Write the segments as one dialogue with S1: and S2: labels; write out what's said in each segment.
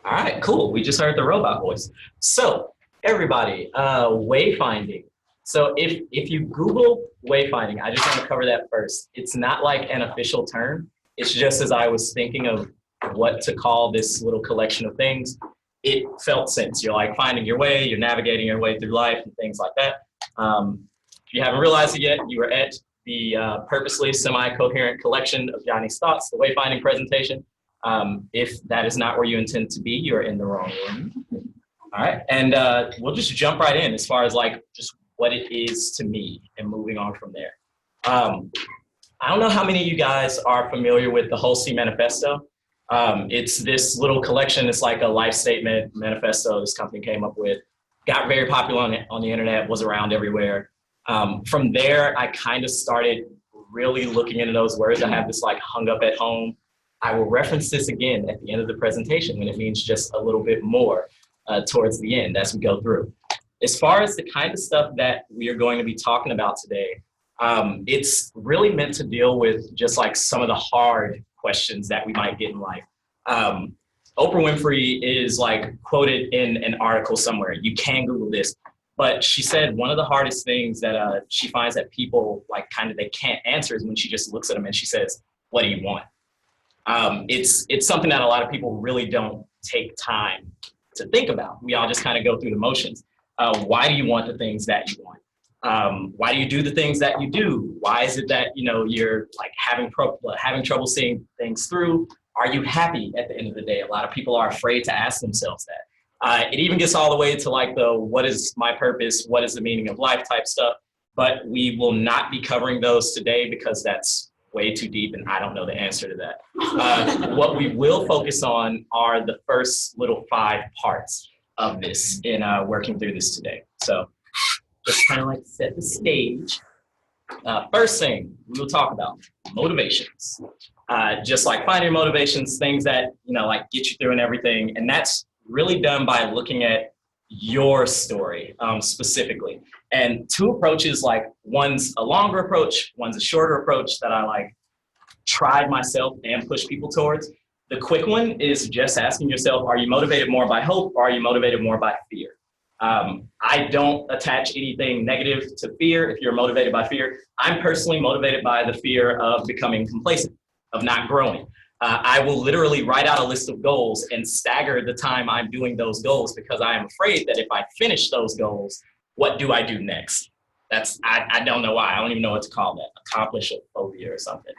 S1: All right, cool. We just heard the robot voice. So everybody, wayfinding. So if you Google wayfinding, I just want to cover that first. It's not like an official term. It's just as I was thinking of what to call this little collection of things, it felt sense. You're like finding your way, you're navigating your way through life and things like that. If you haven't realized it yet, you are at the purposely semi-coherent collection of Johnny's thoughts, the wayfinding presentation. If that is not where you intend to be, you're in the wrong room. All right, and we'll just jump right in as far as like just what it is to me and moving on from there. I don't know how many of you guys are familiar with the Whole C Manifesto. It's this little collection. It's like a life statement manifesto this company came up with. Got very popular on the internet, was around everywhere. From there, I kind of started really looking into those words. I have this like hung up at home. I will reference this again at the end of the presentation when it means just a little bit more towards the end as we go through. As far as the kind of stuff that we are going to be talking about today, it's really meant to deal with just like some of the hard questions that we might get in life. Oprah Winfrey is like quoted in an article somewhere. You can Google this, but she said one of the hardest things that she finds that people like kind of they can't answer is when she just looks at them and she says, "What do you want?" It's something that a lot of people really don't take time to think about. We all just kind of go through the motions. Why do you want the things that you want? Why do you do the things that you do? Why is it that you're like having trouble seeing things through? Are you happy at the end of the day? A lot of people are afraid to ask themselves that. It even gets all the way to like the what is my purpose? What is the meaning of life type stuff. But we will not be covering those today because that's way too deep and I don't know the answer to that. What we will focus on are the first little 5 parts of this in working through this today. So just kind of like set the stage. First thing we will talk about, motivations. Just like find your motivations, things that, like get you through and everything. And that's really done by looking at your story specifically. And 2 approaches, like one's a longer approach, one's a shorter approach that I like tried myself and push people towards. The quick one is just asking yourself, are you motivated more by hope or are you motivated more by fear? I don't attach anything negative to fear if you're motivated by fear. I'm personally motivated by the fear of becoming complacent, of not growing. I will literally write out a list of goals and stagger the time I'm doing those goals because I am afraid that if I finish those goals, what do I do next? I don't know why. I don't even know what to call that. Accomplish a phobia or something.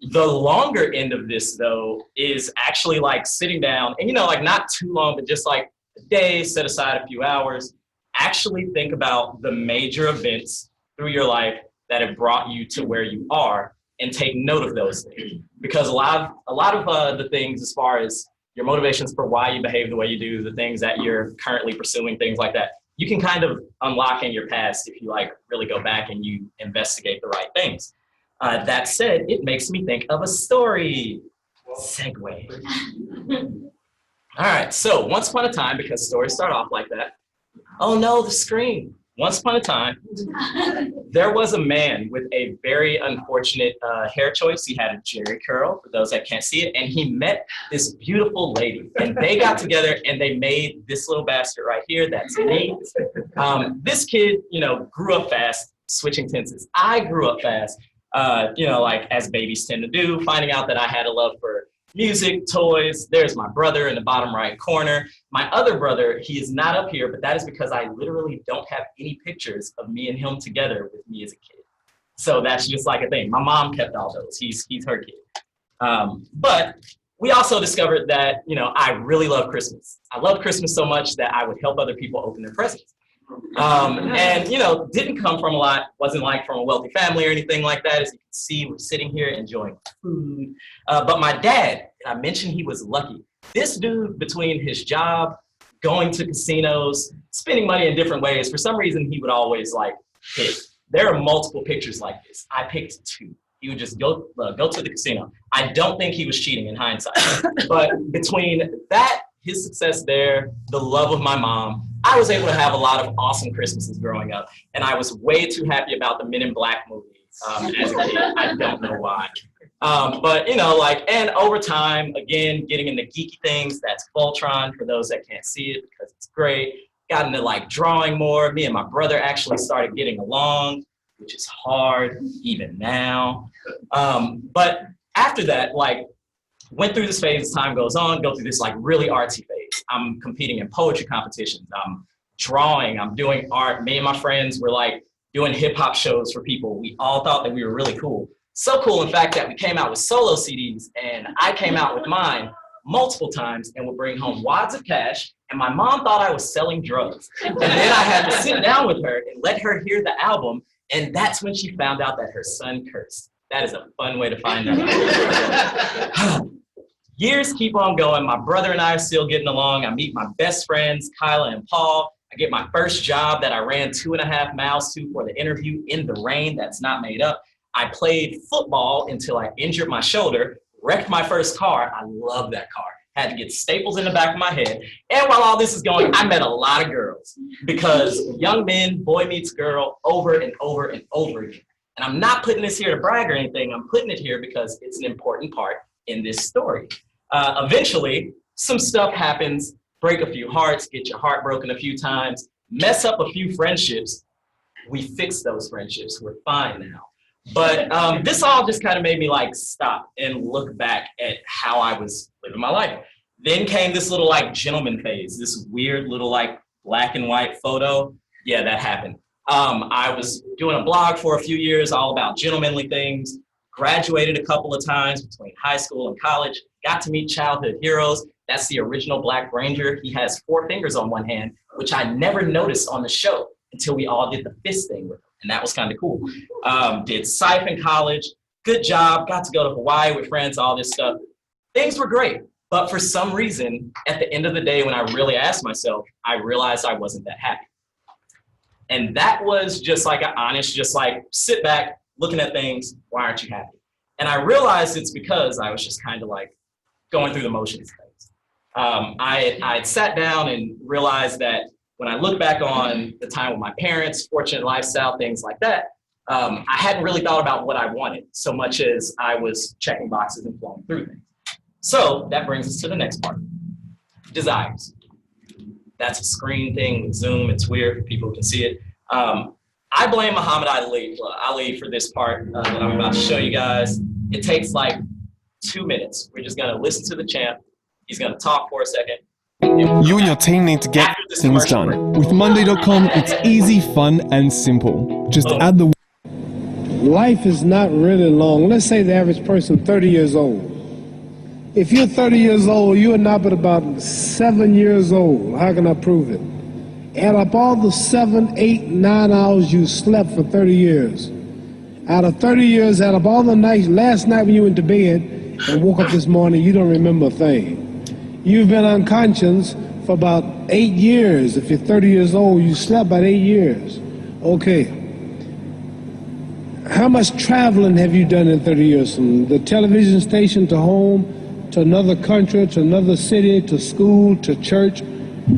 S1: The longer end of this though is actually like sitting down and like not too long, but just like a day, set aside a few hours, actually think about the major events through your life that have brought you to where you are and take note of those things. Because a lot of the things as far as your motivations for why you behave the way you do, the things that you're currently pursuing, things like that, you can kind of unlock in your past if you like really go back and you investigate the right things. That said, it makes me think of a story. Segue. All right, so once upon a time, because stories start off like that. Oh no, the screen. Once upon a time, there was a man with a very unfortunate hair choice. He had a jerry curl, for those that can't see it, and he met this beautiful lady. And they got together and they made this little bastard right here. That's me. This kid, grew up fast, switching tenses. I grew up fast, like as babies tend to do, finding out that I had a love for music, toys. There's my brother in the bottom right corner. My other brother, he is not up here, but that is because I literally don't have any pictures of me and him together with me as a kid. So that's just like a thing. My mom kept all those. He's her kid. But we also discovered that, I really love Christmas. I love Christmas so much that I would help other people open their presents. And didn't come from wasn't like from a wealthy family or anything like that. As you can see, we're sitting here enjoying food. But my dad, I mentioned he was lucky. This dude, between his job, going to casinos, spending money in different ways, for some reason he would always like pick. There are multiple pictures like this. I picked 2. He would just go to the casino. I don't think he was cheating in hindsight. But between that, his success there, the love of my mom, I was able to have a lot of awesome Christmases growing up. And I was way too happy about the Men in Black movie as a kid. I don't know why. But and over time, again, getting into geeky things, that's Voltron for those that can't see it because it's great. Got into like drawing more. Me and my brother actually started getting along, which is hard even now. But after that, like went through this phase as time goes on, go through this like really artsy phase. I'm competing in poetry competitions. I'm drawing, I'm doing art. Me and my friends were like doing hip hop shows for people. We all thought that we were really cool. So cool, in fact, that we came out with solo CDs, and I came out with mine multiple times and would bring home wads of cash, and my mom thought I was selling drugs. And then I had to sit down with her and let her hear the album, and that's when she found out that her son cursed. That is a fun way to find out. Years keep on going. My brother and I are still getting along. I meet my best friends, Kyla and Paul. I get my first job that I ran 2.5 miles to for the interview in the rain. That's not made up. I played football until I injured my shoulder, wrecked my first car. I love that car. Had to get staples in the back of my head. And while all this is going, I met a lot of girls because young men, boy meets girl over and over and over again. And I'm not putting this here to brag or anything. I'm putting it here because it's an important part in this story. Eventually, some stuff happens, break a few hearts, get your heart broken a few times, mess up a few friendships. We fix those friendships. We're fine now. But this all just kind of made me like stop and look back at how I was living my life. Then came this little like gentleman phase, this weird little like black and white photo. Yeah, that happened. I was doing a blog for a few years all about gentlemanly things, graduated a couple of times between high school and college, got to meet childhood heroes. That's the original Black Ranger. He has 4 fingers on one hand, which I never noticed on the show until we all did the fist thing with him. And that was kind of cool. Did Scythe in college, good job, got to go to Hawaii with friends, all this stuff. Things were great. But for some reason, at the end of the day, when I really asked myself, I realized I wasn't that happy. And that was just like an honest, just like sit back, looking at things, why aren't you happy? And I realized it's because I was just kind of like going through the motions of things. I had sat down and realized that when I look back on the time with my parents, fortunate lifestyle, things like that, I hadn't really thought about what I wanted so much as I was checking boxes and flowing through things. So that brings us to the next part, desires. That's a screen thing with Zoom. It's weird for people who can see it. I blame Muhammad Ali for this part that I'm about to show you guys. It takes like 2 minutes. We're just gonna listen to the champ. He's gonna talk for a second.
S2: You and your team need to get things done. With Monday.com, it's easy, fun, and simple. Just add the...
S3: Life is not really long. Let's say the average person 30 years old. If you're 30 years old, you are not but about 7 years old. How can I prove it? Add up all the 7, 8, 9 hours you slept for 30 years. Out of 30 years, add up all the nights, last night when you went to bed and woke up this morning, you don't remember a thing. You've been unconscious for about 8 years. If you're 30 years old, you slept about 8 years. Okay. How much traveling have you done in 30 years? From the television station to home, to another country, to another city, to school, to church.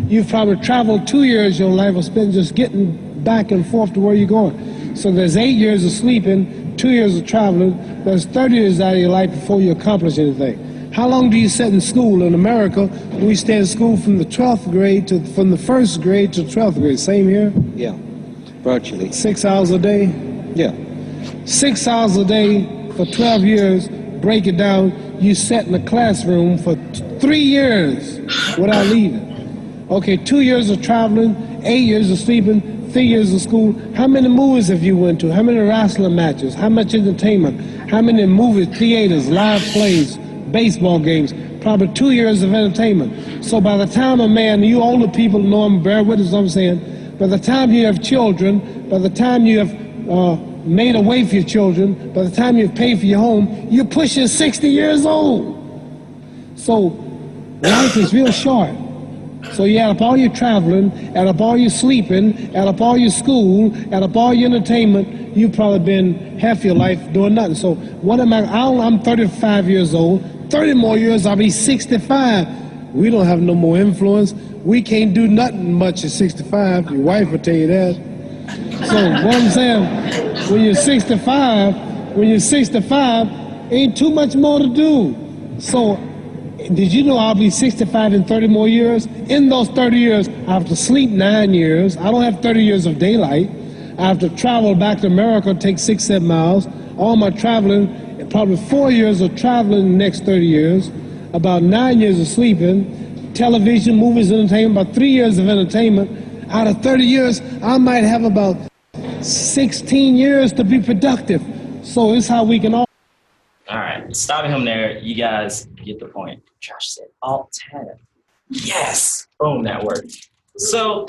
S3: You've probably traveled 2 years your life was spent just getting back and forth to where you're going. So there's 8 years of sleeping, 2 years of traveling. There's 30 years out of your life before you accomplish anything. How long do you sit in school? In America, we stay in school from the 12th grade to, from the 1st grade to 12th grade. Same here?
S4: Yeah, virtually.
S3: 6 hours a day?
S4: Yeah.
S3: 6 hours a day for 12 years, break it down, you sat in the classroom for 3 years without leaving. Okay, 2 years of traveling, 8 years of sleeping, 3 years of school. How many movies have you went to? How many wrestling matches? How much entertainment? How many movie theaters, live plays, baseball games? Probably 2 years of entertainment. So by the time a man, you older people know him, bear witness what I'm saying, by the time you have children, by the time you have made a way for your children, by the time you've paid for your home, you're pushing 60 years old. So life is real short. So you add up all your traveling, add up all your sleeping, add up all your school, add up all your entertainment, you've probably been half your life doing nothing. So what am I'm 35 years old, 30 more years I'll be 65. We don't have no more influence. We can't do nothing much at 65. Your wife will tell you that. So what I'm saying, when you're 65, Ain't too much more to do. So, did you know I'll be 65 in 30 more years? In those 30 years, I have to sleep 9 years. I don't have 30 years of daylight. I have to travel back to America, take 6-7 miles. All my traveling, probably 4 years of traveling in the next 30 years, about 9 years of sleeping, television, movies, entertainment, about 3 years of entertainment. Out of 30 years, I might have about 16 years to be productive. So it's how we can all.
S1: All right, stopping him there. You guys get the point. Josh said Alt-Tab. Yes, boom, that worked. So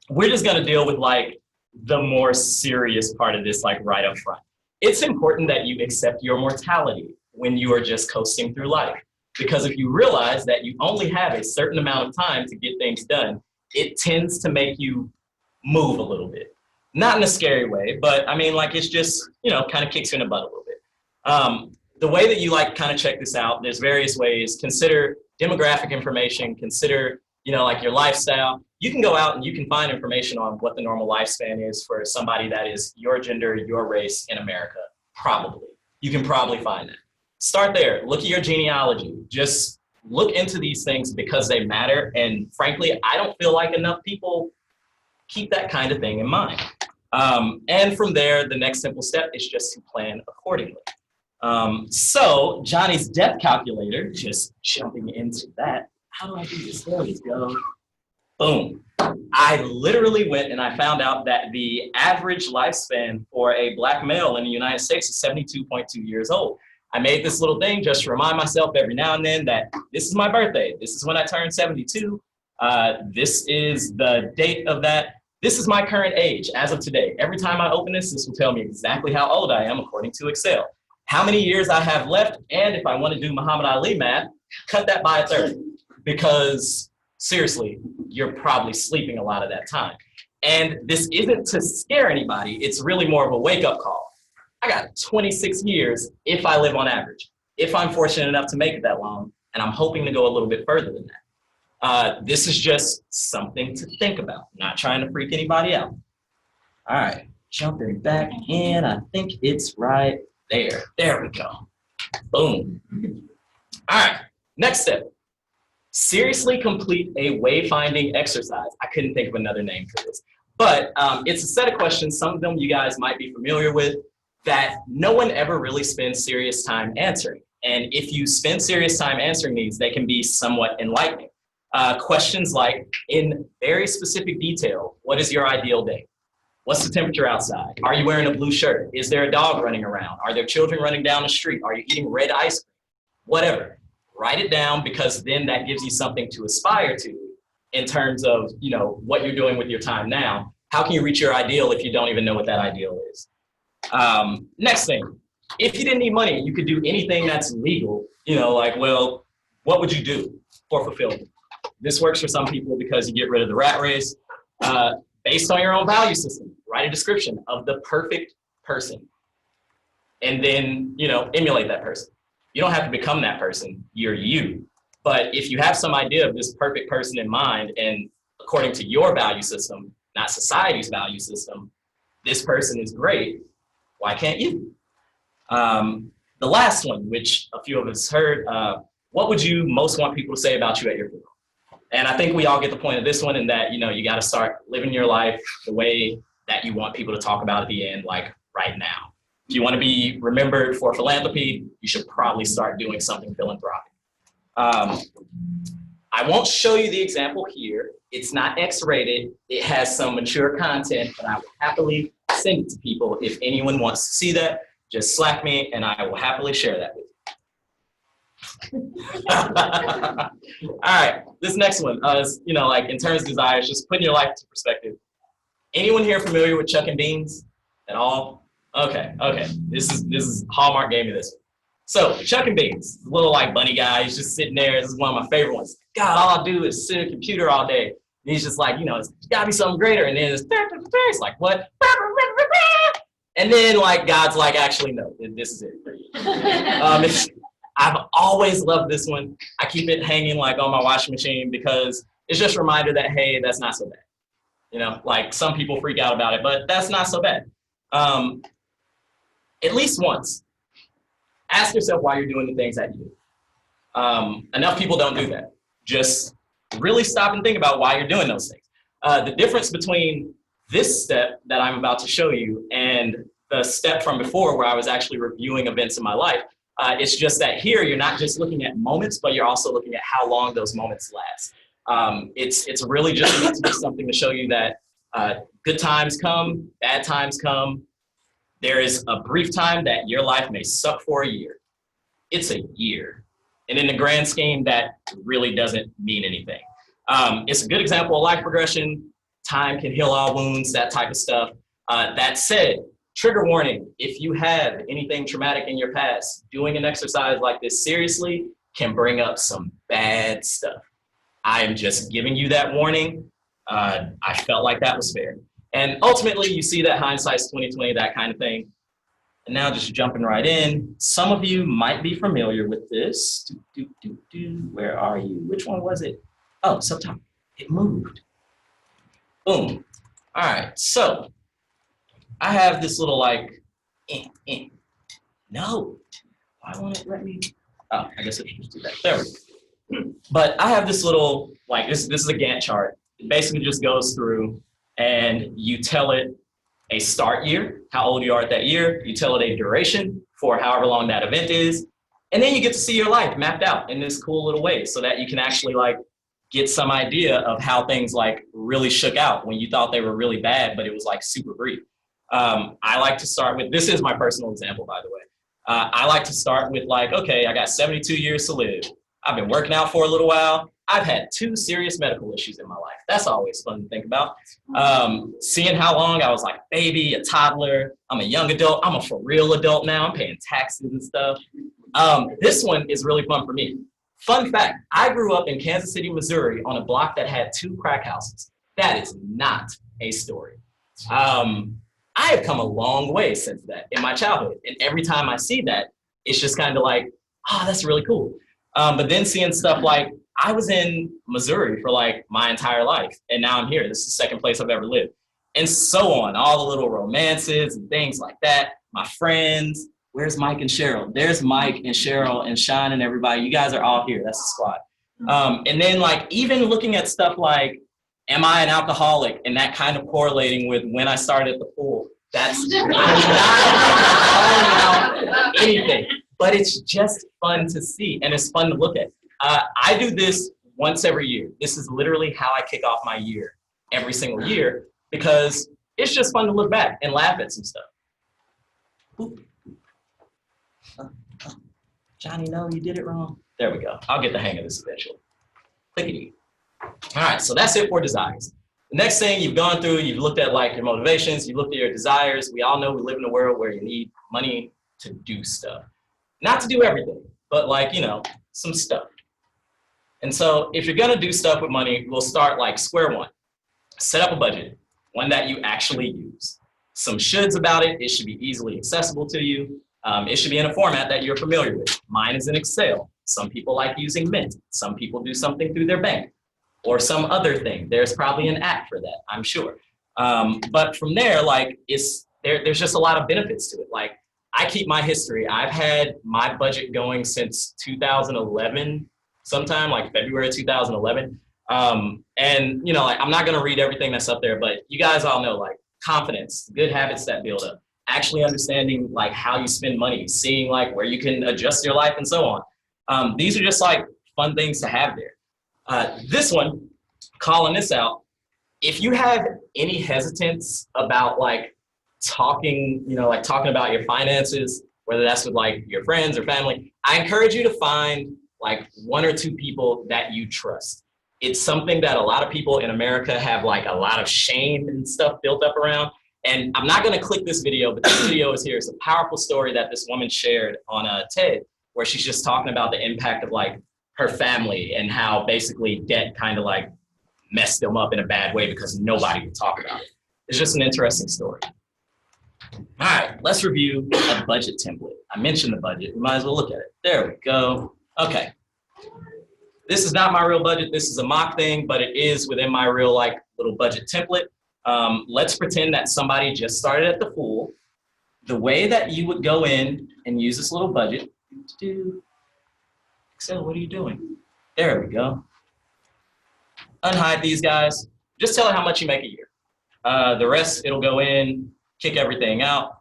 S1: we're just gonna deal with like the more serious part of this, like right up front. It's important that you accept your mortality when you are just coasting through life. Because if you realize that you only have a certain amount of time to get things done, it tends to make you move a little bit. Not in a scary way, but I mean, like it's just, you know, kind of kicks you in the butt a little bit. The way that you like kind of check this out, there's various ways. Consider demographic information, consider, you know, like your lifestyle. You can go out and you can find information on what the normal lifespan is for somebody that is your gender, your race in America, probably. You can probably find that. Start there, look at your genealogy. Just look into these things because they matter. And frankly, I don't feel like enough people keep that kind of thing in mind. And from there, the next simple step is just to plan accordingly. So Johnny's death calculator, just jumping into that. How do I do this? There we go. Boom. I literally went and I found out that the average lifespan for a Black male in the United States is 72.2 years old. I made this little thing just to remind myself every now and then that this is my birthday. This is when I turned 72. This is the date of that. This is my current age as of today. Every time I open this, this will tell me exactly how old I am according to Excel. How many years I have left, and if I want to do Muhammad Ali math, cut that by a third. Because seriously, you're probably sleeping a lot of that time. And this isn't to scare anybody, it's really more of a wake-up call. I got 26 years if I live on average, if I'm fortunate enough to make it that long, and I'm hoping to go a little bit further than that. This is just something to think about, not trying to freak anybody out. All right, jumping back in, I think it's right there. There we go. Boom. All right, next step. Seriously complete a wayfinding exercise. I couldn't think of another name for this, but it's a set of questions, some of them you guys might be familiar with, that no one ever really spends serious time answering. And if you spend serious time answering these, they can be somewhat enlightening. Questions like, in very specific detail, what is your ideal day? What's the temperature outside? Are you wearing a blue shirt? Is there a dog running around? Are there children running down the street? Are you eating red ice cream? Whatever. Write it down, because then that gives you something to aspire to in terms of, you know, what you're doing with your time now. How can you reach your ideal if you don't even know what that ideal is? Next thing, if you didn't need money, you could do anything that's legal, you know, like, well, what would you do for fulfillment? This works for some people because you get rid of the rat race. Based on your own value system, write a description of the perfect person and then, you know, emulate that person. You don't have to become that person, you're you. But if you have some idea of this perfect person in mind, and according to your value system, not society's value system, this person is great, why can't you? The last one, which a few of us heard, what would you most want people to say about you at your funeral? And I think we all get the point of this one, in that, you know, you got to start living your life the way that you want people to talk about at the end, like right now. If you want to be remembered for philanthropy, you should probably start doing something philanthropic. I won't show you the example here. It's not X-rated. It has some mature content, but I will happily send it to people. If anyone wants to see that, just Slack me and I will happily share that with you. All right, this next one is, you know, like in terms of desires, just putting your life into perspective. Anyone here familiar with chucking beans at all? Okay. This is Hallmark gave me this. So chucking beans, the little like bunny guy, he's just sitting there. This is one of my favorite ones. God, all I do is sit at a computer all day. And he's just like, you know, it's gotta be something greater. And then it's like, what? And then like God's like, actually no, this is it for you. I've always loved this one. I keep it hanging like on my washing machine because it's just a reminder that, hey, that's not so bad. You know, like some people freak out about it, but that's not so bad. At least once, Ask yourself why you're doing the things that you do. Enough people don't do that. Just really stop and think about why you're doing those things. The difference between this step that I'm about to show you and the step from before where I was actually reviewing events in my life, it's just that here you're not just looking at moments, but you're also looking at how long those moments last. It's really just meant to be something to show you that good times come, bad times come. There is a brief time that your life may suck for a year. It's a year. And in the grand scheme, that really doesn't mean anything. It's a good example of life progression. Time can heal all wounds, that type of stuff. That said, trigger warning, if you have anything traumatic in your past, doing an exercise like this seriously can bring up some bad stuff. I am just giving you that warning. I felt like that was fair. And ultimately, you see that hindsight's 20/20, that kind of thing. And now just jumping right in, some of you might be familiar with this. Where are you? Which one was it? Oh, subtopic. It moved. Boom. All right, so I have this little like, no, why won't it let me? Oh, I guess I should just do that. There we go. But I have this little, like this is a Gantt chart. It basically just goes through and you tell it a start year, how old you are at that year. You tell it a duration for however long that event is. And then you get to see your life mapped out in this cool little way so that you can actually like get some idea of how things like really shook out when you thought they were really bad, but it was like super brief. I like to start with, this is my personal example, by the way. I like to start with like, okay, I got 72 years to live. I've been working out for a little while. I've had 2 serious medical issues in my life. That's always fun to think about. Seeing how long I was like a baby, a toddler, I'm a young adult, I'm a for real adult now, I'm paying taxes and stuff. This one is really fun for me. Fun fact, I grew up in Kansas City, Missouri on a block that had 2 crack houses. That is not a story. I have come a long way since that in my childhood. And every time I see that, it's just kind of like, oh, that's really cool. But then seeing stuff like, I was in Missouri for like my entire life, and now I'm here. This is the second place I've ever lived. And so on, all the little romances and things like that. My friends, where's Mike and Cheryl? There's Mike and Cheryl and Sean and everybody. You guys are all here, that's the squad. And then like even looking at stuff like, am I an alcoholic? And that kind of correlating with when I started at the pool. That's not calling out anything, but it's just fun to see and it's fun to look at. I do this once every year. This is literally how I kick off my year every single year because it's just fun to look back and laugh at some stuff. Boop. Johnny, no, you did it wrong. There we go. I'll get the hang of this eventually. Clickety. All right, so that's it for desires. The next thing you've gone through, you've looked at like your motivations, you looked at your desires. We all know we live in a world where you need money to do stuff. Not to do everything, but like, you know, some stuff. And so if you're gonna do stuff with money, we'll start like square one. Set up a budget, one that you actually use. Some shoulds about it. It should be easily accessible to you. It should be in a format that you're familiar with. Mine is in Excel. Some people like using Mint. Some people do something through their bank or some other thing. There's probably an app for that, I'm sure. But from there, like there's just a lot of benefits to it. Like I keep my history. I've had my budget going since 2011, sometime like February 2011. And you know, like I'm not gonna read everything that's up there, but you guys all know like confidence, good habits that build up, actually understanding like how you spend money, seeing like where you can adjust your life and so on. These are just like fun things to have there. This one, calling this out, if you have any hesitance about like talking, you know, like talking about your finances, whether that's with like your friends or family, I encourage you to find like 1 or 2 people that you trust. It's something that a lot of people in America have like a lot of shame and stuff built up around. And I'm not gonna click this video, but this video is here. It's a powerful story that this woman shared on TED, where she's just talking about the impact of like her family and how basically debt kind of like messed them up in a bad way because nobody would talk about it. It's just an interesting story. All right, let's review a budget template. I mentioned the budget, we might as well look at it. There we go. Okay. This is not my real budget. This is a mock thing, but it is within my real like little budget template. Let's pretend that somebody just started at the pool. The way that you would go in and use this little budget Excel, what are you doing? There we go. Unhide these guys. Just tell it how much you make a year. The rest, it'll go in, kick everything out.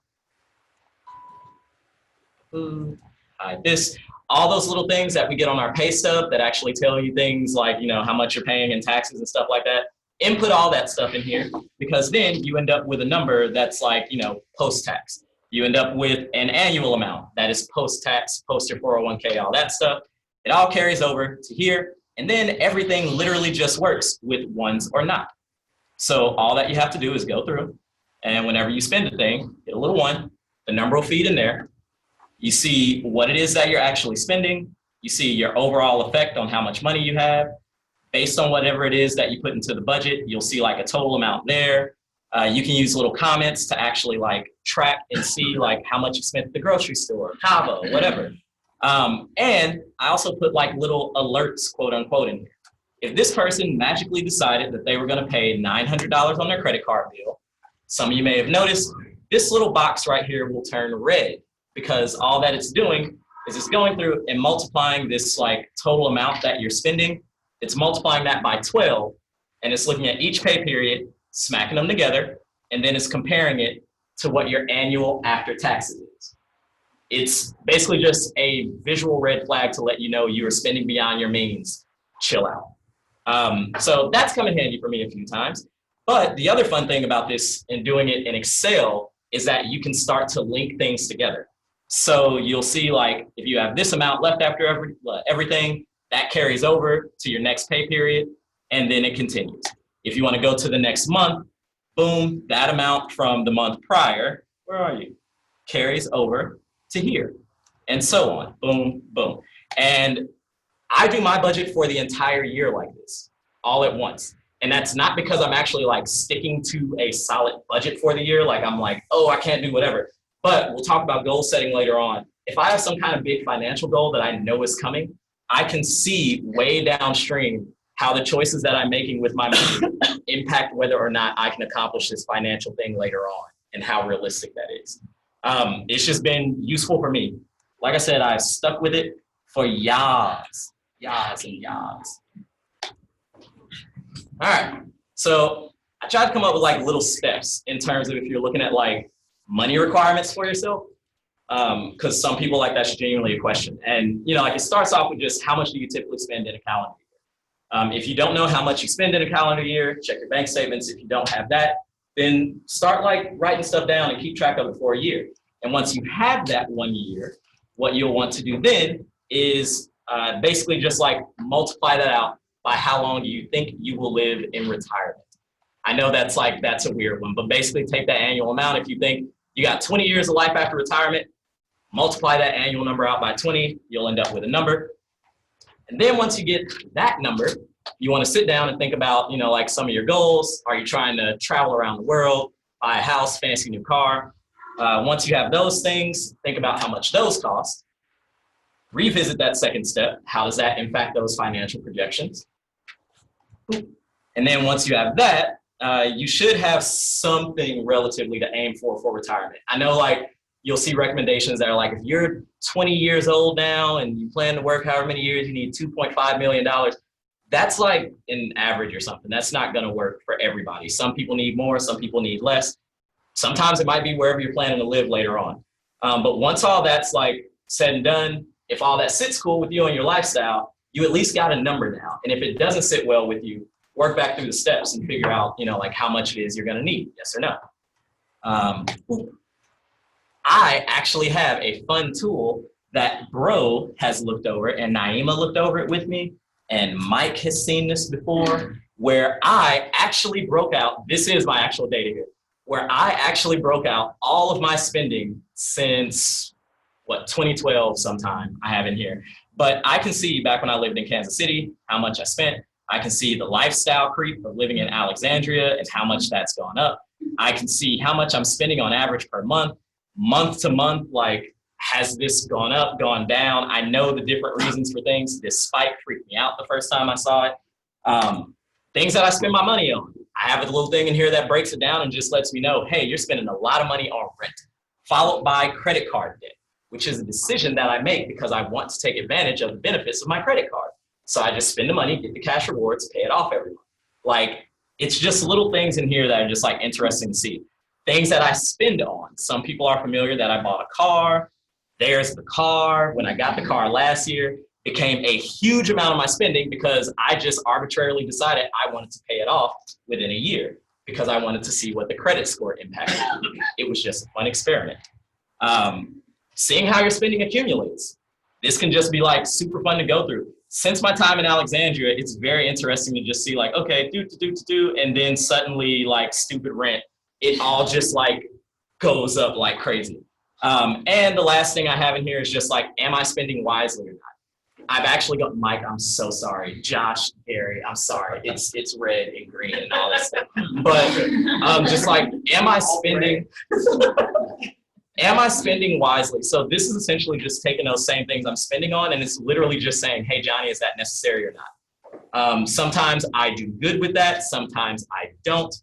S1: Hide this. All those little things that we get on our pay stub that actually tell you things like, how much you're paying in taxes and stuff like that. Input all that stuff in here, because then you end up with a number that's like, post-tax. You end up with an annual amount that is post-tax, post your 401k, all that stuff. It all carries over to here, and then everything literally just works with ones or not. So all that you have to do is go through, and whenever you spend a thing, hit a little one, the number will feed in there. You see what it is that you're actually spending. You see your overall effect on how much money you have. Based on whatever it is that you put into the budget, you'll see like a total amount there. You can use little comments to actually like track and see like how much you spent at the grocery store, Cava, whatever. And I also put like little alerts, quote unquote, in here. If this person magically decided that they were going to pay $900 on their credit card bill, some of you may have noticed this little box right here will turn red, because all that it's doing is it's going through and multiplying this like total amount that you're spending. It's multiplying that by 12, and it's looking at each pay period, smacking them together, and then it's comparing it to what your annual after taxes is. It's basically just a visual red flag to let you know you are spending beyond your means. Chill out. So that's come in handy for me a few times. But the other fun thing about this and doing it in Excel is that you can start to link things together. So you'll see like if you have this amount left after everything, that carries over to your next pay period, and then it continues. If you want to go to the next month, boom, that amount from the month prior, where are you? Carries over to here, and so on, boom, boom. And I do my budget for the entire year like this, all at once. And that's not because I'm actually like sticking to a solid budget for the year, like I'm like, oh, I can't do whatever. But we'll talk about goal setting later on. If I have some kind of big financial goal that I know is coming, I can see way downstream how the choices that I'm making with my money impact whether or not I can accomplish this financial thing later on, and how realistic that is. It's just been useful for me. Like I said, I've stuck with it for years and years. All right, so I tried to come up with like little steps in terms of if you're looking at like money requirements for yourself. Because some people like that's genuinely a question. And like it starts off with just how much do you typically spend in a calendar year? If you don't know how much you spend in a calendar year, check your bank statements. If you don't have that, then start like writing stuff down and keep track of it for a year. And once you have that 1 year, what you'll want to do then is basically just like multiply that out by how long you think you will live in retirement. I know that's a weird one, but basically take that annual amount. If you think you got 20 years of life after retirement, multiply that annual number out by 20, you'll end up with a number. And then once you get that number, you want to sit down and think about, like some of your goals. Are you trying to travel around the world, buy a house, fancy new car? Once you have those things, think about how much those cost. Revisit that second step. How does that impact those financial projections? And then once you have that, you should have something relatively to aim for retirement. I know like you'll see recommendations that are like, if you're 20 years old now and you plan to work however many years, you need $2.5 million. That's like an average or something. That's not going to work for everybody. Some people need more, some people need less. Sometimes it might be wherever you're planning to live later on. But once all that's like said and done, if all that sits cool with you and your lifestyle, you at least got a number now. And if it doesn't sit well with you, work back through the steps and figure out, like how much it is you're going to need, yes or no. I actually have a fun tool that Bro has looked over, and Naima looked over it with me, and Mike has seen this before, where I actually broke out, this is my actual data here, where I actually broke out all of my spending since, 2012 sometime I have in here. But I can see back when I lived in Kansas City, how much I spent. I can see the lifestyle creep of living in Alexandria and how much that's gone up. I can see how much I'm spending on average per month to month, like, has this gone up, gone down? I know the different reasons for things. This spike freaked me out the first time I saw it. Things that I spend my money on. I have a little thing in here that breaks it down and just lets me know, hey, you're spending a lot of money on rent, followed by credit card debt. which is a decision that I make because I want to take advantage of the benefits of my credit card. So I just spend the money, get the cash rewards, pay it off every month. Like, it's just little things in here that are just like interesting to see. Things that I spend on. Some people are familiar that I bought a car. There's the car. When I got the car last year, it became a huge amount of my spending because I just arbitrarily decided I wanted to pay it off within a year because I wanted to see what the credit score impact would be. It was just a fun experiment. Seeing how your spending accumulates. This can just be like super fun to go through. Since my time in Alexandria, it's very interesting to just see like, okay, and then suddenly like stupid rent, it all just like goes up like crazy. And the last thing I have in here is just like, am I spending wisely or not? I've actually got Mike, I'm so sorry. Josh, Gary, I'm sorry. It's red and green and all that stuff. But just like, am I spending wisely? So this is essentially just taking those same things I'm spending on, and it's literally just saying, hey, Johnny, is that necessary or not? Sometimes I do good with that. Sometimes I don't.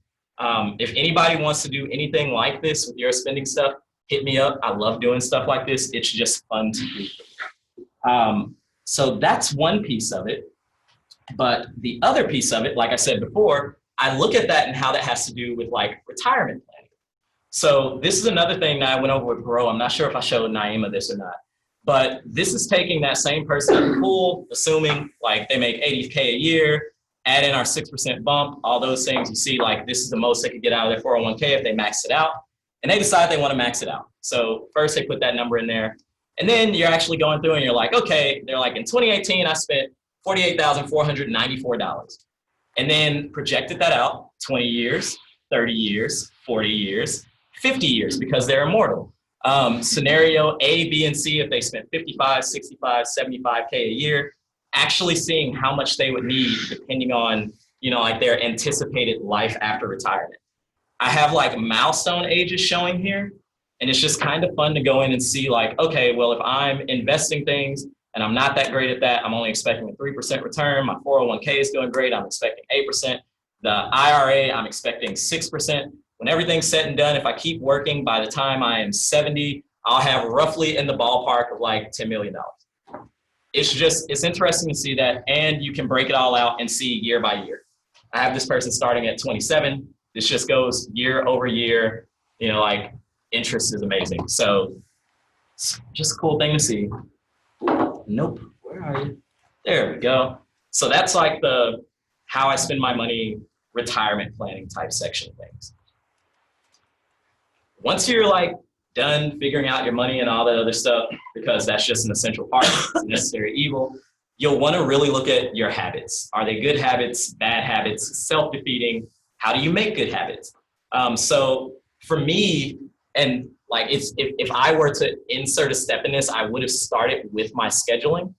S1: If anybody wants to do anything like this with your spending stuff, hit me up. I love doing stuff like this. It's just fun to do. So that's one piece of it. But the other piece of it, like I said before, I look at that and how that has to do with like retirement planning. So this is another thing that I went over with Grow. I'm not sure if I showed Naima this or not, but this is taking that same person at the pool, assuming like they make 80K a year, add in our 6% bump, all those things. You see like this is the most they could get out of their 401k if they max it out, and they decide they want to max it out. So first they put that number in there, and then you're actually going through and you're like, okay, they're like, in 2018, I spent $48,494. And then projected that out 20 years, 30 years, 40 years, 50 years, because they're immortal. Scenario A, B, and C, if they spent 55, 65, 75K a year, actually seeing how much they would need depending on, you know, like their anticipated life after retirement. I have like milestone ages showing here, and it's just kind of fun to go in and see like, okay, well, if I'm investing things and I'm not that great at that, I'm only expecting a 3% return. My 401k is doing great. I'm expecting 8%. The IRA, I'm expecting 6%. When everything's said and done, if I keep working, by the time I am 70, I'll have roughly in the ballpark of like $10 million. It's interesting to see that, and you can break it all out and see year by year. I have this person starting at 27. This just goes year over year, you know, like interest is amazing. So it's just a cool thing to see. Nope, where are you? There we go. So that's like the how I spend my money, retirement planning type section of things. Once you're like done figuring out your money and all that other stuff, because that's just an essential part, it's a necessary evil, you'll want to really look at your habits. Are they good habits, bad habits, self-defeating? How do you make good habits? So for me, and like if I were to insert a step in this, I would have started with my scheduling.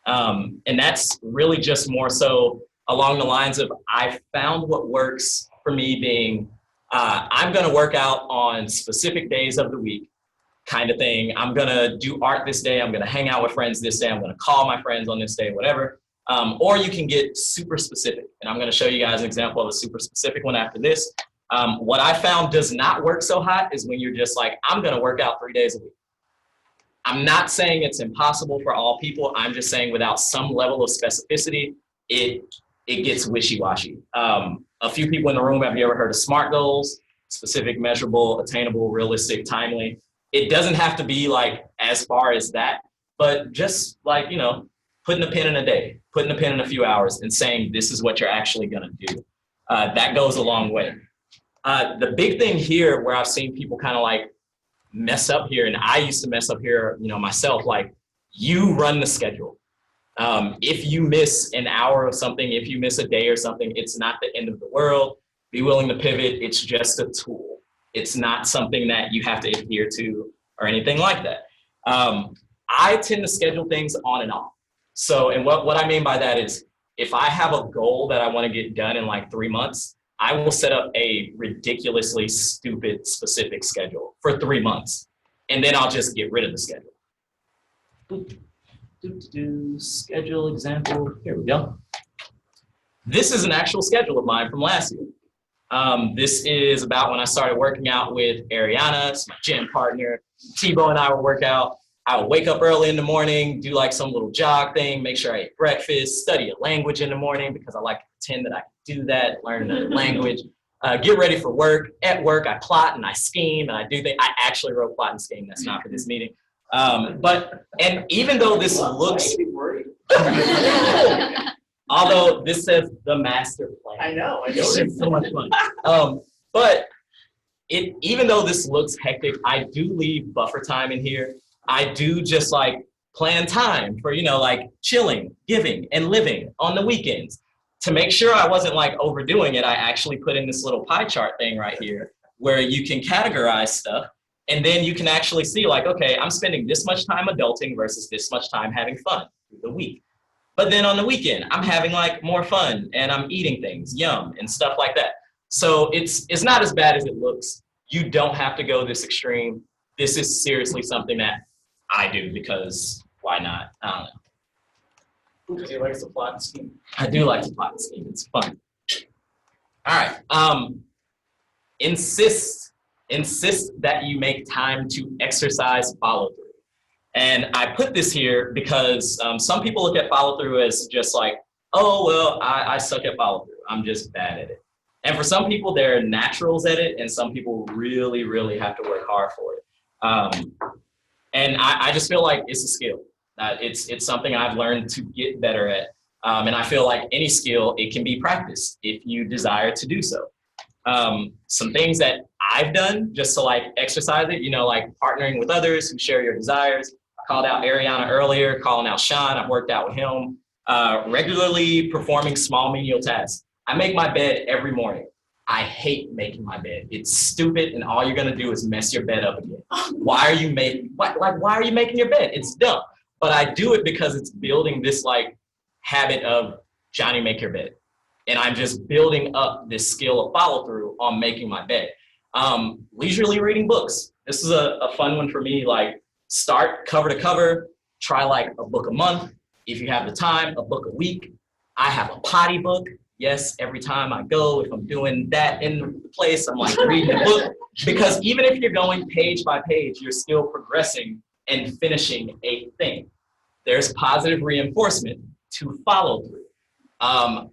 S1: And that's really just more so along the lines of I found what works for me being I'm going to work out on specific days of the week kind of thing. I'm going to do art this day. I'm going to hang out with friends this day. I'm going to call my friends on this day, whatever. Or you can get super specific. And I'm going to show you guys an example of a super specific one after this. What I found does not work so hot is when you're just like, I'm going to work out 3 days a week. I'm not saying it's impossible for all people. I'm just saying without some level of specificity, it gets wishy-washy. A few people in the room, have you ever heard of SMART goals? Specific, measurable, attainable, realistic, timely. It doesn't have to be like as far as that, but just like, you know, putting a pin in a day, putting a pin in a few hours and saying this is what you're actually going to do. That goes a long way. The big thing here where I've seen people kind of like mess up here, and I used to mess up here, you know, myself, like you run the schedule. If you miss an hour of something, if you miss a day or something, it's not the end of the world. Be willing to pivot. It's just a tool. It's not something that you have to adhere to or anything like that. I tend to schedule things on and off. So, and what I mean by that is if I have a goal that I want to get done in like 3 months, I will set up a ridiculously stupid specific schedule for 3 months. And then I'll just get rid of the schedule. Schedule example, here we go. This is an actual schedule of mine from last year. This is about when I started working out with Ariana, it's my gym partner. Tebow and I would work out. I would wake up early in the morning, do like some little jog thing, make sure I ate breakfast, study a language in the morning because I like to pretend that I can do that, learn another language. Get ready for work. At work, I plot and I scheme and I do things. I actually wrote plot and scheme. That's not for this meeting. And even though this looks, although this says the master plan.
S5: I know.
S1: It's so much fun. But even though this looks hectic, I do leave buffer time in here. I do just like plan time for, like chilling, giving, and living on the weekends. To make sure I wasn't like overdoing it, I actually put in this little pie chart thing right here where you can categorize stuff. And then you can actually see like, okay, I'm spending this much time adulting versus this much time having fun through the week. But then on the weekend, I'm having like more fun and I'm eating things, yum, and stuff like that. So it's not as bad as it looks. You don't have to go this extreme. This is seriously something that I do because why not? I don't know.
S5: Because he likes to plot and scheme.
S1: I do like to plot and scheme. It's fun. All right. Insist that you make time to exercise follow through. And I put this here because some people look at follow through as just like, oh, well, I suck at follow through. I'm just bad at it. And for some people, they're naturals at it. And some people really, really have to work hard for it. And I just feel like it's a skill. It's something I've learned to get better at. And I feel like any skill, it can be practiced if you desire to do so. Some things that I've done just to like exercise it, like partnering with others who share your desires. I called out Ariana earlier, calling out Sean. I've worked out with him. Regularly performing small menial tasks. I make my bed every morning. I hate making my bed. It's stupid, and all you're gonna do is mess your bed up again. Why are you making your bed? It's dumb. But I do it because it's building this like habit of Johnny, make your bed. And I'm just building up this skill of follow through on making my bed. Leisurely reading books. This is a fun one for me. Like start cover to cover, try like a book a month. If you have the time, a book a week. I have a potty book. Yes, every time I go, if I'm doing that in the place, I'm like reading the book. Because even if you're going page by page, you're still progressing and finishing a thing. There's positive reinforcement to follow through.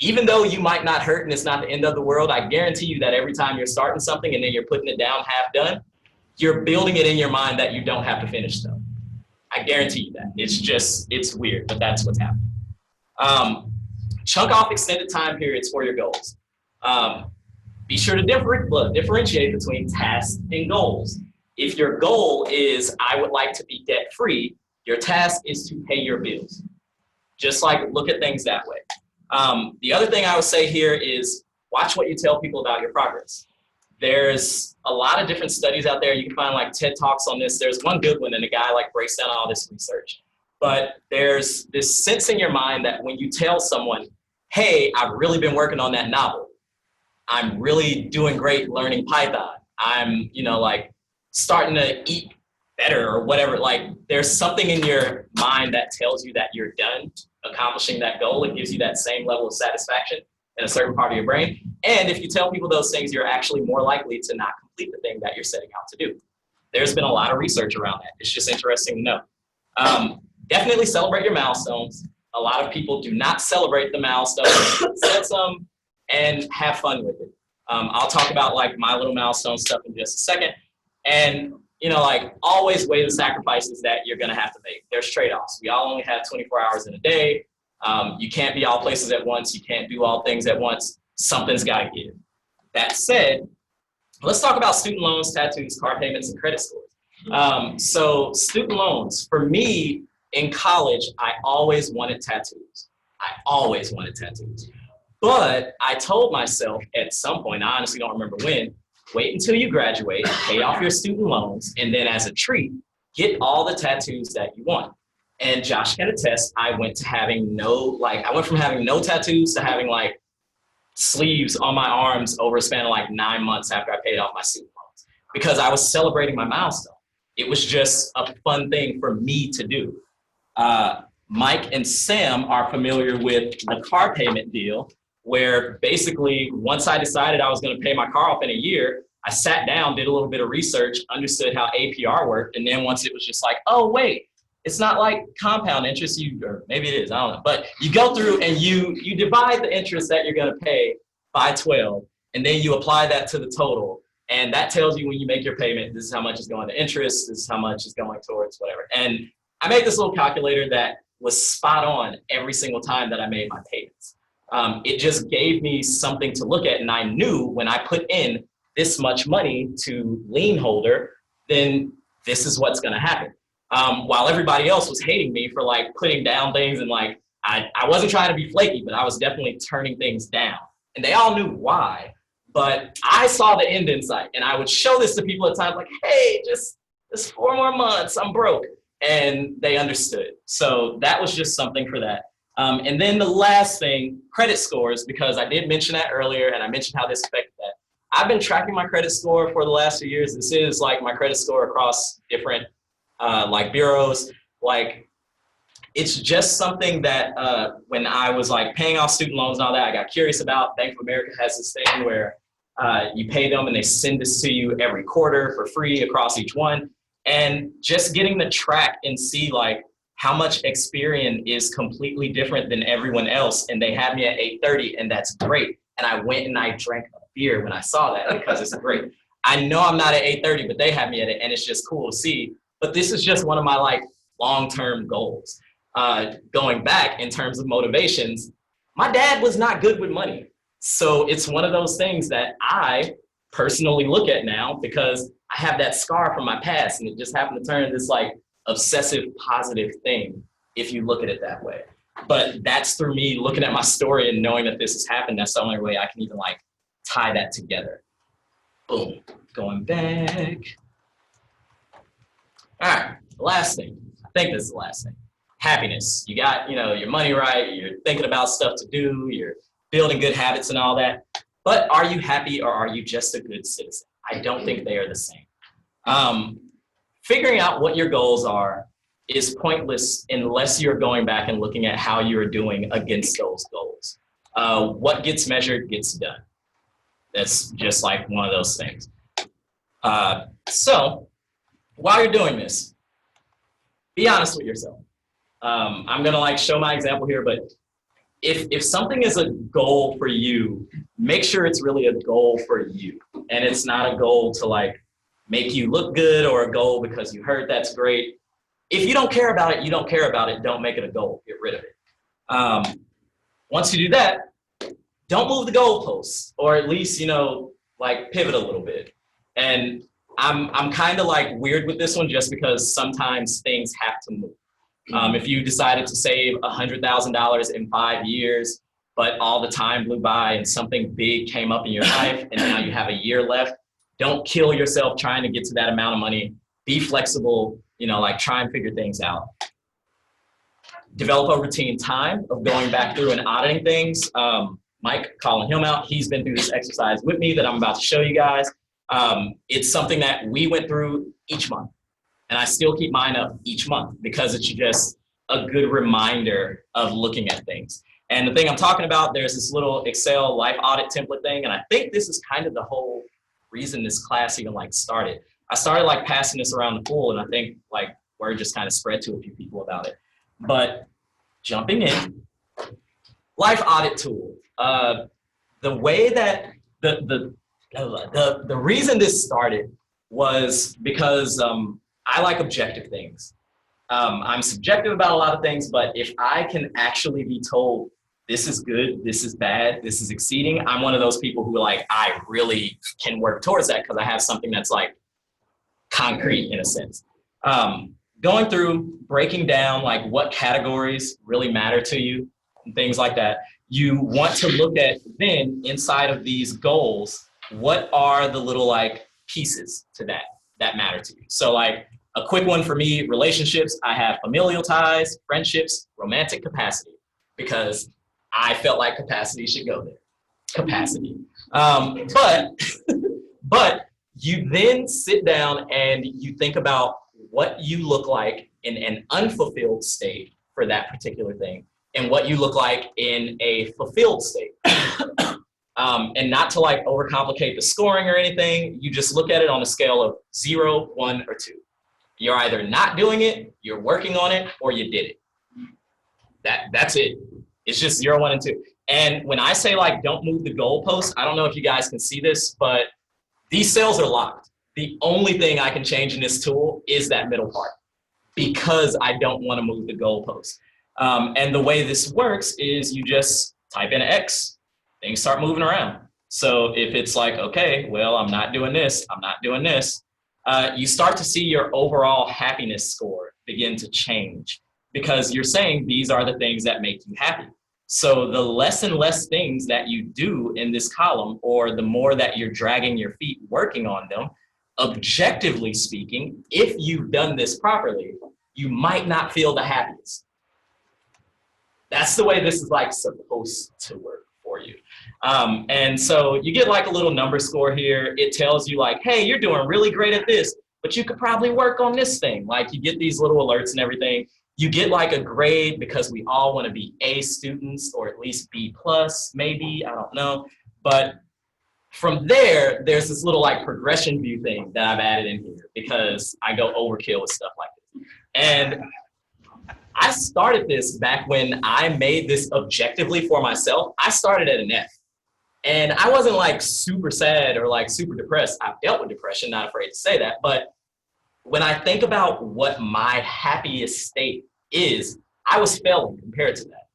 S1: Even though you might not hurt and it's not the end of the world, I guarantee you that every time you're starting something and then you're putting it down half done, you're building it in your mind that you don't have to finish stuff. I guarantee you that. It's weird, but that's what's happening. Chunk off extended time periods for your goals. Be sure to differentiate between tasks and goals. If your goal is, I would like to be debt free, your task is to pay your bills. Just like look at things that way. The other thing I would say here is watch what you tell people about your progress. There's a lot of different studies out there. You can find like TED Talks on this. There's one good one and a guy like breaks down all this research. But there's this sense in your mind that when you tell someone, hey, I've really been working on that novel. I'm really doing great learning Python. I'm, like starting to eat better or whatever. Like there's something in your mind that tells you that you're done accomplishing that goal. It gives you that same level of satisfaction in a certain part of your brain. And if you tell people those things, you're actually more likely to not complete the thing that you're setting out to do. There's been a lot of research around that. It's just interesting to know. Definitely celebrate your milestones. A lot of people do not celebrate the milestones. Set some and have fun with it. I'll talk about like my little milestone stuff in just a second. And like always weigh the sacrifices that you're gonna have to make. There's trade-offs. We all only have 24 hours in a day. You can't be all places at once. You can't do all things at once. Something's gotta give. That said, let's talk about student loans, tattoos, car payments, and credit scores. So student loans, for me, in college, I always wanted tattoos. But I told myself at some point, I honestly don't remember when, wait until you graduate, pay off your student loans, and then as a treat, get all the tattoos that you want. And Josh can attest, I went from having no tattoos to having like sleeves on my arms over a span of like 9 months after I paid off my student loans because I was celebrating my milestone. It was just a fun thing for me to do. Mike and Sam are familiar with the car payment deal where basically once I decided I was going to pay my car off in a year, I sat down, did a little bit of research, understood how APR worked. And then once it was just like, oh, wait, it's not like compound interest, or maybe it is, I don't know. But you go through and you divide the interest that you're gonna pay by 12, and then you apply that to the total. And that tells you when you make your payment, this is how much is going to interest, this is how much is going towards whatever. And I made this little calculator that was spot on every single time that I made my payments. It just gave me something to look at, and I knew when I put in this much money to lien holder, then this is what's gonna happen. While everybody else was hating me for like putting down things, and like, I wasn't trying to be flaky, but I was definitely turning things down. And they all knew why, but I saw the end in sight, and I would show this to people at times like, hey, just 4 more months, I'm broke. And they understood. So that was just something for that. And then the last thing, credit scores, because I did mention that earlier, and I mentioned how this affected that. I've been tracking my credit score for the last few years. This is like my credit score across different like bureaus. Like, it's just something that when I was like paying off student loans and all that, I got curious about. Bank of America has this thing where you pay them and they send this to you every quarter for free across each one. And just getting the track and see like how much Experian is completely different than everyone else. And they had me at 830, and that's great. And I went and I drank a beer when I saw that, because it's great. I know I'm not at 830, but they have me at it, and it's just cool to see. But this is just one of my like long-term goals. Going back in terms of motivations, my dad was not good with money. So it's one of those things that I personally look at now, because I have that scar from my past, and it just happened to turn this like obsessive positive thing, if you look at it that way. But that's through me looking at my story and knowing that this has happened. That's the only way I can even like tie that together. Boom, going back. All right, the last thing. I think this is the last thing. Happiness. You got, your money right, you're thinking about stuff to do, you're building good habits and all that. But are you happy, or are you just a good citizen? I don't think they are the same. Figuring out what your goals are is pointless unless you're going back and looking at how you're doing against those goals. What gets measured gets done. That's just like one of those things. So while you're doing this, be honest with yourself. I'm gonna like show my example here, but if something is a goal for you, make sure it's really a goal for you, and it's not a goal to like make you look good, or a goal because you heard that's great. If you don't care about it, you don't care about it. Don't make it a goal. Get rid of it. Once you do that, don't move the goalposts, or at least, like pivot a little bit. And I'm kind of like weird with this one, just because sometimes things have to move. If you decided to save $100,000 in 5 years, but all the time blew by and something big came up in your life and now you have a year left, don't kill yourself trying to get to that amount of money. Be flexible, like try and figure things out. Develop a routine time of going back through and auditing things. Mike, calling him out, he's been through this exercise with me that I'm about to show you guys. It's something that we went through each month. And I still keep mine up each month, because it's just a good reminder of looking at things. And the thing I'm talking about, there's this little Excel life audit template thing. And I think this is kind of the whole reason this class even like started. I started like passing this around the pool, and I think like word just kind of spread to a few people about it. But jumping in, life audit tool. The way that the reason this started was because I like objective things. I'm subjective about a lot of things, but if I can actually be told this is good, this is bad, this is exceeding, I'm one of those people who like, I really can work towards that, because I have something that's like concrete in a sense. Going through, breaking down like what categories really matter to you and things like that. You want to look at then inside of these goals, what are the little like pieces to that matter to you. So like a quick one for me, relationships, I have familial ties, friendships, romantic capacity, because I felt like capacity should go there. Capacity. But you then sit down and you think about what you look like in an unfulfilled state for that particular thing, and what you look like in a fulfilled state. And not to like overcomplicate the scoring or anything, you just look at it on a scale of 0, 1, or 2. You're either not doing it, you're working on it, or you did it. That's it. It's just 0, 1, and 2. And when I say like don't move the goalpost, I don't know if you guys can see this, but these cells are locked. The only thing I can change in this tool is that middle part because I don't want to move the goalpost. And the way this works is you just type in X, things start moving around. So if it's like, okay, well, I'm not doing this, I'm not doing this, you start to see your overall happiness score begin to change because you're saying these are the things that make you happy. So the less and less things that you do in this column, or the more that you're dragging your feet working on them, objectively speaking, if you've done this properly, you might not feel the happiest. That's the way this is like supposed to work for you. And so you get like a little number score here. It tells you like, hey, you're doing really great at this, but you could probably work on this thing. Like you get these little alerts and everything. You get like a grade because we all want to be A students or at least B plus, maybe, I don't know. But from there, there's this little like progression view thing that I've added in here because I go overkill with stuff like this. And I started this back when I made this objectively for myself. I started at an F. And I wasn't like super sad or like super depressed. I've dealt with depression, not afraid to say that. But when I think about what my happiest state is, I was failing compared to that.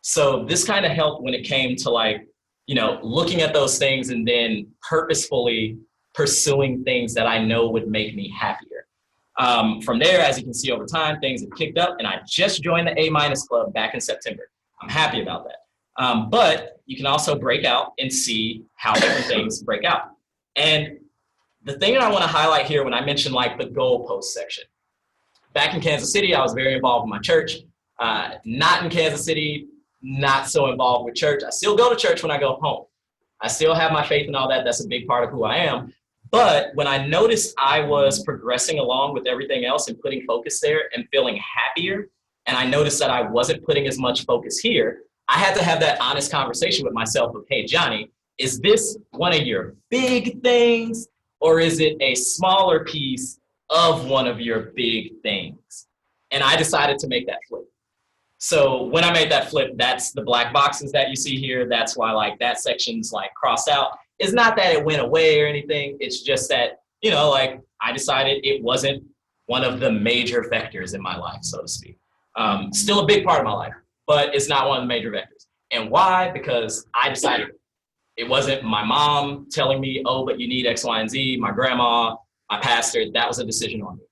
S1: So this kind of helped when it came to like, you know, looking at those things and then purposefully pursuing things that I know would make me happier. From there, as you can see over time, things have kicked up and I just joined the A- club back in September. I'm happy about that. But you can also break out and see how different things break out. And the thing that I want to highlight here when I mentioned like the goalpost section, back in Kansas City, I was very involved with my church. Not in Kansas City, not so involved with church. I still go to church when I go home. I still have my faith and all that. That's a big part of who I am. But when I noticed I was progressing along with everything else and putting focus there and feeling happier, and I noticed that I wasn't putting as much focus here, I had to have that honest conversation with myself of, hey, Johnny, is this one of your big things or is it a smaller piece of one of your big things? And I decided to make that flip. So when I made that flip, that's the black boxes that you see here. That's why like that section's like crossed out. It's not that it went away or anything. It's just that, you know, like I decided it wasn't one of the major vectors in my life, so to speak. Still a big part of my life, but it's not one of the major vectors. And why? Because I decided it wasn't my mom telling me, oh, but you need X, Y, and Z, my grandma, my pastor, that was a decision on me.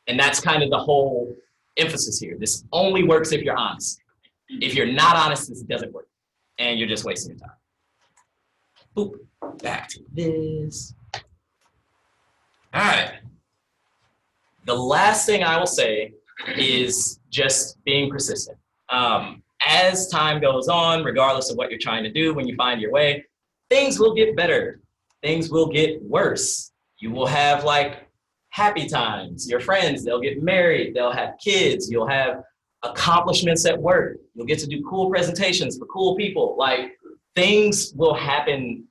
S1: And that's kind of the whole emphasis here. This only works if you're honest. If you're not honest, this doesn't work. And you're just wasting your time. Boop. Back to this. All right. The last thing I will say is just being persistent. As time goes on, regardless of what you're trying to do, when you find your way, things will get better. Things will get worse. You will have like happy times. Your friends, they'll get married, they'll have kids, you'll have accomplishments at work. You'll get to do cool presentations for cool people. Like things will happen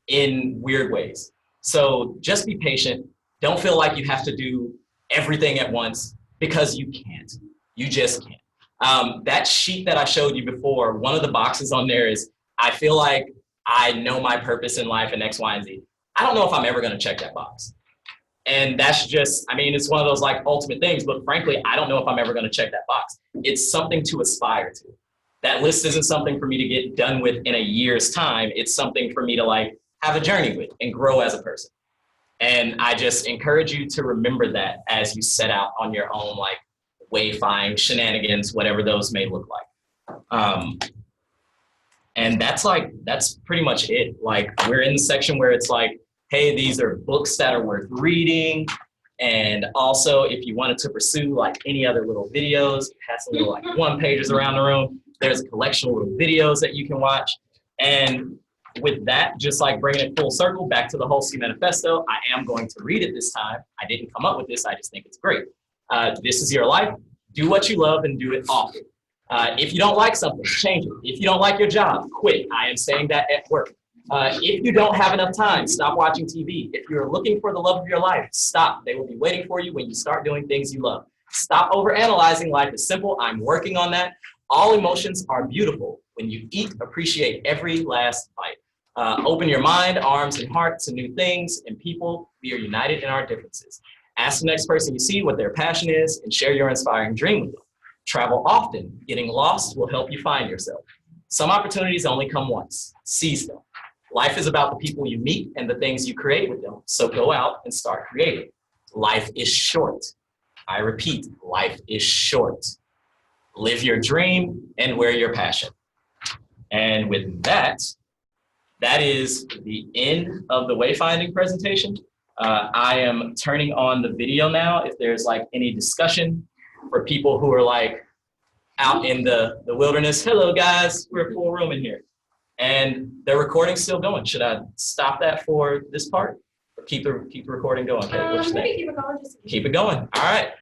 S1: in weird ways. So just be patient. Don't feel like you have to do everything at once because you can't. You just can't. That sheet that I showed you before, one of the boxes on there is, I feel like I know my purpose in life and X, Y, and Z. I don't know if I'm ever going to check that box. And that's just, I mean, it's one of those like ultimate things, but frankly, I don't know if I'm ever going to check that box. It's something to aspire to. That list isn't something for me to get done with in a year's time. It's something for me to like have a journey with and grow as a person. And I just encourage you to remember that as you set out on your own like wayfinding shenanigans, whatever those may look like. And that's pretty much it. Like we're in the section where it's like, hey, these are books that are worth reading. And also if you wanted to pursue like any other little videos, it has some little like one pages around the room. There's a collection of little videos that you can watch. And with that, just like bringing it full circle back to the whole C Manifesto, I am going to read it this time. I didn't come up with this. I just think it's great. This is your life. Do what you love and do it often. If you don't like something, change it. If you don't like your job, quit. I am saying that at work. If you don't have enough time, stop watching TV. If you're looking for the love of your life, stop. They will be waiting for you when you start doing things you love. Stop overanalyzing. Life is simple. I'm working on that. All emotions are beautiful. When you eat, appreciate every last bite. Open your mind, arms, and heart to new things and people. We are united in our differences. Ask the next person you see what their passion is and share your inspiring dream with them. Travel often. Getting lost will help you find yourself. Some opportunities only come once. Seize them. Life is about the people you meet and the things you create with them. So go out and start creating. Life is short. I repeat, life is short. Live your dream and wear your passion. And with that, that is the end of the wayfinding presentation. I am turning on the video now. If there's like any discussion for people who are like out in the wilderness. Hello guys, we're a full room in here. And the recording's still going. Should I stop that for this part? Or keep the recording going? Okay, what you think?
S6: Keep it going.
S1: Keep it going. All right.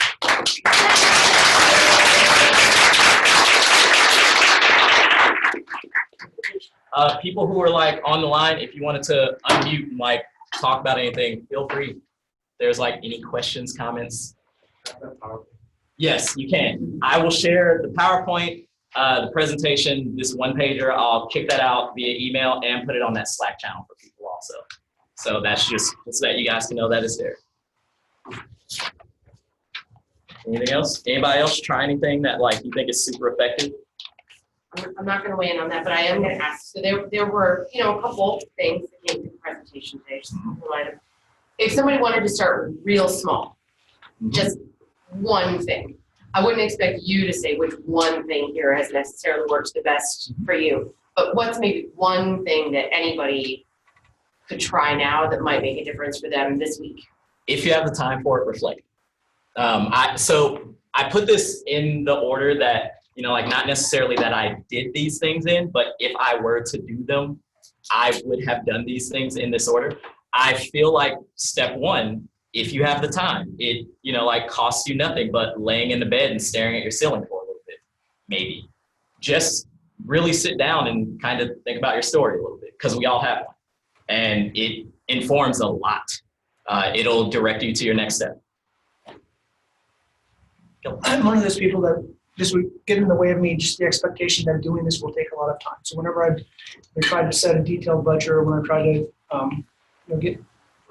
S1: People who are like on the line, if you wanted to unmute and like talk about anything, feel free. There's like any questions, comments. Yes, you can. I will share the PowerPoint, the presentation, this one pager. I'll kick that out via email and put it on that Slack channel for people also. So that's just so that you guys can know that it's there. Anything else? Anybody else try anything that like you think is super effective?
S6: I'm not going to weigh in on that, but I am going to ask. So there were, a couple things that came to the presentation today. Just a couple items. If somebody wanted to start real small, just one thing, I wouldn't expect you to say which one thing here has necessarily worked the best for you. But what's maybe one thing that anybody could try now that might make a difference for them this week?
S1: If you have the time for it, reflect. So I put this in the order that, like not necessarily that I did these things in, but if I were to do them, I would have done these things in this order. I feel like step one, if you have the time, it, like costs you nothing but laying in the bed and staring at your ceiling for a little bit, maybe. Just really sit down and kind of think about your story a little bit, because we all have one. And it informs a lot. It'll direct you to your next step.
S7: I'm one of those people that just would get in the way of me, just the expectation that doing this will take a lot of time. So whenever I tried to set a detailed budget, or when I try to get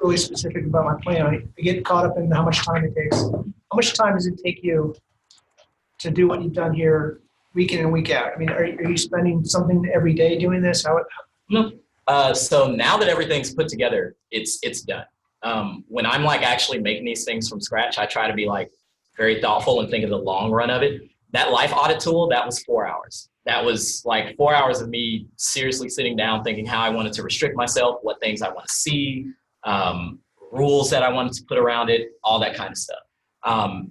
S7: really specific about my plan, I get caught up in how much time it takes. How much time does it take you to do what you've done here week in and week out? I mean, are you spending something every day doing this?
S1: No. So now that everything's put together, it's done. When I'm like actually making these things from scratch, I try to be like very thoughtful and think of the long run of it. That life audit tool, that was 4 hours. That was like 4 hours of me seriously sitting down thinking how I wanted to restrict myself, what things I want to see, rules that I wanted to put around it, all that kind of stuff.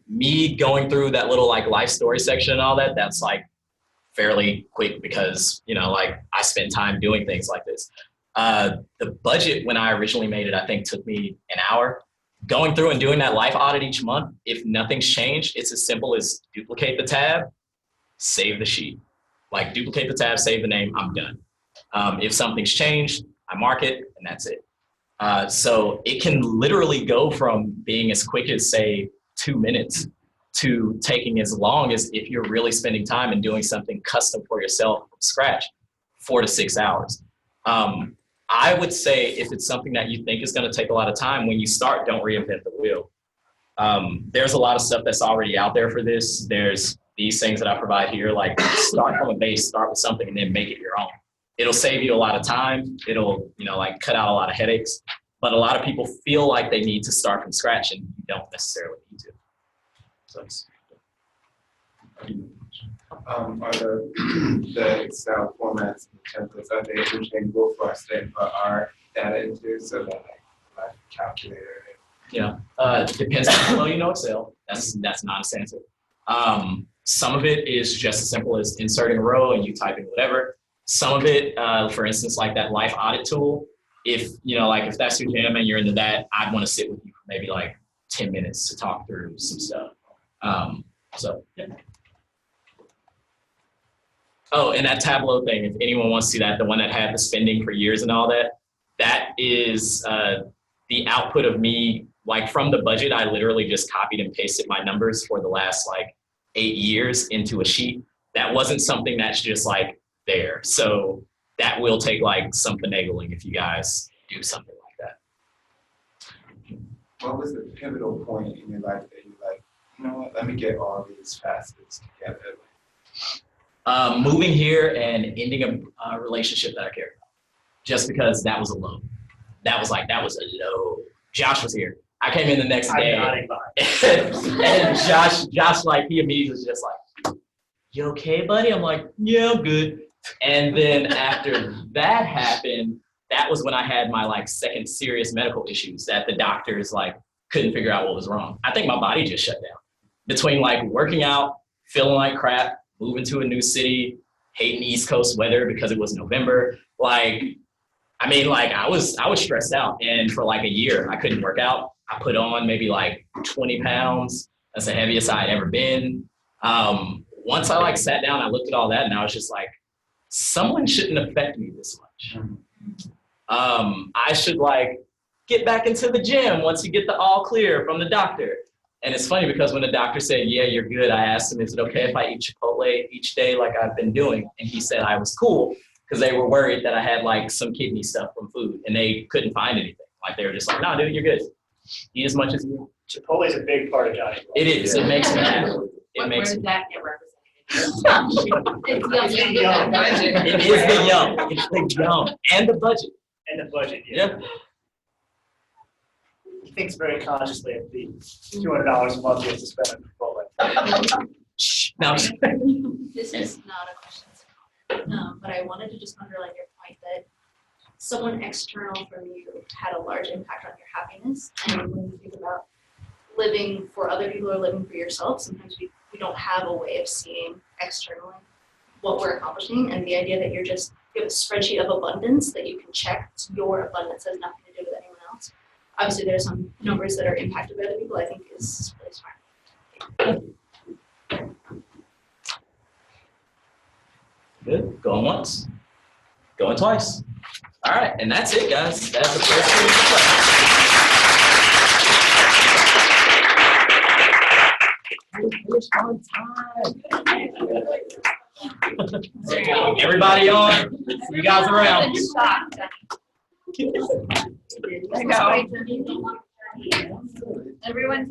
S1: Me going through that little like life story section and all that, that's like fairly quick because, like I spent time doing things like this. The budget when I originally made it, I think took me an hour. Going through and doing that life audit each month, if nothing's changed, it's as simple as duplicate the tab, save the sheet. Like duplicate the tab, save the name, I'm done. If something's changed, I mark it and that's it. So it can literally go from being as quick as say 2 minutes to taking as long as, if you're really spending time and doing something custom for yourself from scratch, 4 to 6 hours. I would say if it's something that you think is going to take a lot of time, when you start, don't reinvent the wheel. There's a lot of stuff that's already out there for this. There's these things that I provide here, like start from a base, start with something and then make it your own. It'll save you a lot of time. It'll, like cut out a lot of headaches, but a lot of people feel like they need to start from scratch and you don't necessarily need to. So
S8: are the Excel formats and templates, are they interchangeable for us to input our data into so that like calculator?
S1: Depends on how well you know Excel. That's not a answer. Some of it is just as simple as inserting a row and you typing whatever. Some of it, for instance, like that life audit tool, if if that's your jam and you're into that, I'd want to sit with you for maybe like 10 minutes to talk through some stuff. So yeah. Oh, and that Tableau thing, if anyone wants to see that, the one that had the spending for years and all that, that is the output of me, like from the budget, I literally just copied and pasted my numbers for the last like 8 years into a sheet. That wasn't something that's just like there. So that will take like some finagling if you guys do something like that.
S8: What was the pivotal point in your life that you like, you know what, let me get all these facets together?
S1: Moving here and ending a relationship that I cared about, just because that was a low. That was a low. Josh was here. I came in the next day, and Josh, like, he immediately was just like, "You okay, buddy?" I'm like, "Yeah, I'm good." And then after that happened, that was when I had my like second serious medical issues that the doctors like couldn't figure out what was wrong. I think my body just shut down between like working out, feeling like crap, moving to a new city, hating East Coast weather because it was November. Like, I mean, like I was stressed out, and for like a year I couldn't work out. I put on maybe like 20 pounds. That's the heaviest I had ever been. Once I like sat down, I looked at all that, and I was just like, someone shouldn't affect me this much. I should like get back into the gym once you get the all clear from the doctor. And it's funny because when the doctor said, "Yeah, you're good," I asked him, "Is it okay if I eat Chipotle each day like I've been doing?" And he said I was cool because they were worried that I had like some kidney stuff from food and they couldn't find anything. Like they were just like, "No, dude, you're good. Eat as much as you want."
S5: Chipotle is a big part of Johnny's life.
S1: It is. It makes me happy. It
S6: Where
S1: makes
S6: does
S1: me.
S6: that get represented?
S1: It is the yum. It's the yum and the budget.
S5: And the budget,
S1: Yeah.
S5: He thinks very consciously of the $200 a month he has to spend on Chipotle.
S1: Shh. Now,
S9: This is not a question, it's a comment. But I wanted to just underline your point that someone external from you had a large impact on your happiness. And when you think about living for other people or living for yourself, sometimes we don't have a way of seeing externally what we're accomplishing. And the idea that you have a spreadsheet of abundance that you can check, your abundance has nothing to do with anyone else. Obviously, there are some numbers that are impacted by other people, I think is really smart.
S1: good. Going once. Going twice. All right, and that's it, guys. That's the first thing. Everybody on? See you guys around.
S9: Everyone's